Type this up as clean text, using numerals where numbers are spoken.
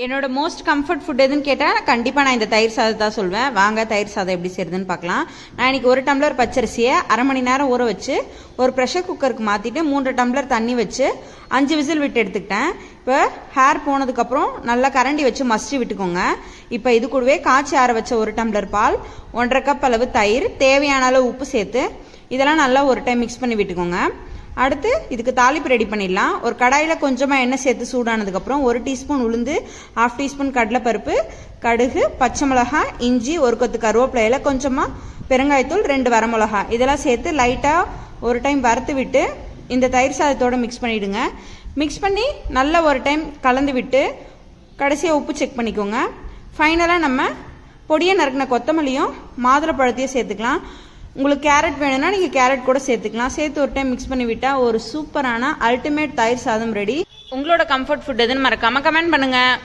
என்னோட most comfort food எதுன்னு கேட்டால் கண்டிப்பாக நான் இந்த தயிர் சாதம் தான் சொல்வேன். வாங்க தயிர் சாதம் எப்படி செய்யுதுன்னு பார்க்கலாம். நான் இன்றைக்கி 1 டம்ளர் பச்சரிசியை அரை மணி நேரம் ஊற வச்சு ஒரு ப்ரெஷர் குக்கருக்கு மாற்றிட்டு 3 டம்ளர் தண்ணி வச்சு 5 விசில் விட்டு எடுத்துக்கிட்டேன். இப்போ ஹேர் போனதுக்கப்புறம் நல்லா கரண்டி வச்சு மசிச்சு விட்டுக்கோங்க. இப்போ இது கூடவே காய்ச்சி ஆற வச்ச 1 டம்ளர் பால், 1.5 கப் அளவு தயிர், தேவையான அளவு உப்பு சேர்த்து இதெல்லாம் நல்லா ஒரு டைம் மிக்ஸ் பண்ணி விட்டுக்கோங்க. அடுத்து இதுக்கு தாளிப்பு ரெடி பண்ணிடலாம். ஒரு கடாயில் கொஞ்சமாக எண்ணெய் சேர்த்து சூடானதுக்கப்புறம் 1 டீஸ்பூன் உளுந்து, 1/2 டீஸ்பூன் கடலைப்பருப்பு, கடுகு, பச்சை மிளகாய், இஞ்சி, ஒரு கொத்து கருவேப்பிலையில, கொஞ்சமாக பெருங்காயத்தூள், 2 வரமிளகாய் இதெல்லாம் சேர்த்து லைட்டாக ஒரு டைம் வறுத்து விட்டு இந்த தயிர் சாதத்தோடு மிக்ஸ் பண்ணிவிடுங்க. மிக்ஸ் பண்ணி நல்லா ஒரு டைம் கலந்து விட்டு கடைசியாக உப்பு செக் பண்ணிக்கோங்க. ஃபைனலாக நம்ம பொடியை நறுக்கின கொத்தமல்லியும் மாதுளப்பழத்தையும் சேர்த்துக்கலாம். உங்களுக்கு கேரட் வேணும்னா நீங்கள் கேரட் கூட சேர்த்துக்கலாம். சேர்த்து ஒரு டைம் மிக்ஸ் பண்ணி விட்டால் ஒரு சூப்பரான அல்டிமேட் தயிர் சாதம் ரெடி. உங்களோட கம்ஃபர்ட் ஃபுட் எதுன்னு மறக்காமல் கமெண்ட் பண்ணுங்கள்.